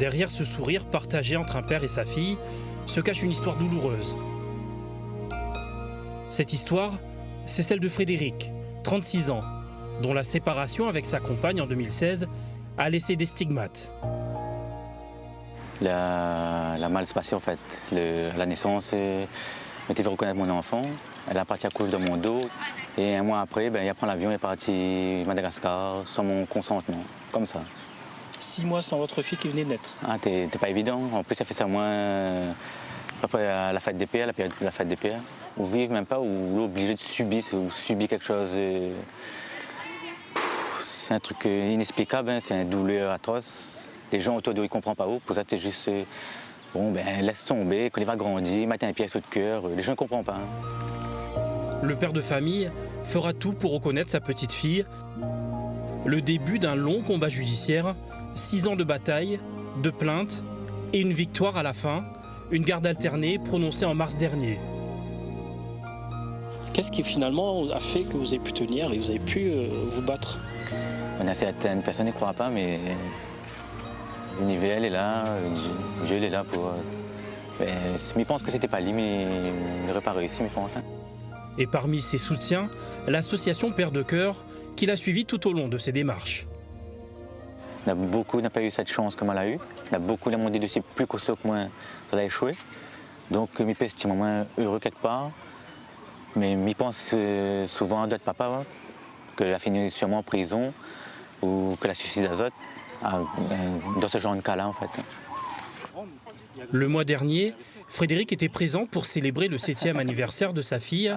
Derrière ce sourire partagé entre un père et sa fille se cache une histoire douloureuse. Cette histoire, c'est celle de Frédéric, 36 ans, dont la séparation avec sa compagne en 2016 a laissé des stigmates. La mal se passé en fait. À la naissance, elle était reconnaître mon enfant. Elle a parti à couche de mon dos. Et un mois après, il prend l'avion et est parti à Madagascar sans mon consentement, comme ça. 6 mois sans votre fille qui venait de naître. Ah, t'es pas évident. En plus, ça fait ça moins après la fête des pères, la période de la fête des pères. Ou vivre même pas, ou obligé de subir quelque chose. C'est un truc inexplicable, hein. C'est une douleur atroce. Les gens autour de lui ne comprennent pas où. Pour ça, c'est juste, laisse tomber, quand il va grandir, mettre un pied sous le cœur. Les gens ne comprennent pas. Le père de famille fera tout pour reconnaître sa petite fille. Le début d'un long combat judiciaire, 6 ans de bataille, de plaintes et une victoire à la fin, une garde alternée prononcée en mars dernier. Qu'est-ce qui finalement a fait que vous avez pu tenir et vous avez pu vous battre? On a certaines personnes n'y croient pas, mais l'univers est là, Dieu est là pour. Je pense que c'était pas lui, mais il n'aurait pas réussi, je pense. Hein. Et parmi ses soutiens, l'association Père de Cœur, qui l'a suivi tout au long de ses démarches. Beaucoup n'ont pas eu cette chance comme elle a eu. Beaucoup l'ont dit de ses plus costaud que moi, ça a échoué. Donc, je me suis moins heureux quelque part. Mais je pense souvent à d'autres papas, hein, que la fini sûrement en prison ou que la suicide d'azote, dans ce genre de cas-là, en fait. Le mois dernier, Frédéric était présent pour célébrer le 7e anniversaire de sa fille.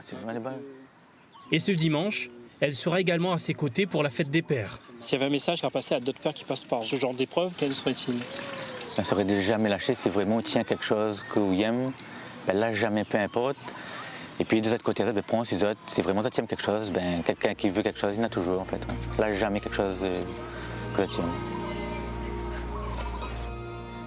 Et ce dimanche, elle sera également à ses côtés pour la fête des pères. S'il y avait un message à passer à d'autres pères qui passent par ce genre d'épreuve, quel serait-il? Ça serait de jamais lâcher, si vraiment tient quelque chose que vous aimez, lâche jamais, peu importe. Et puis de l'autre côté, prends les autres. Si vraiment ça tient quelque chose, quelqu'un qui veut quelque chose, il en a toujours en fait. Lâche jamais quelque chose que ça tient.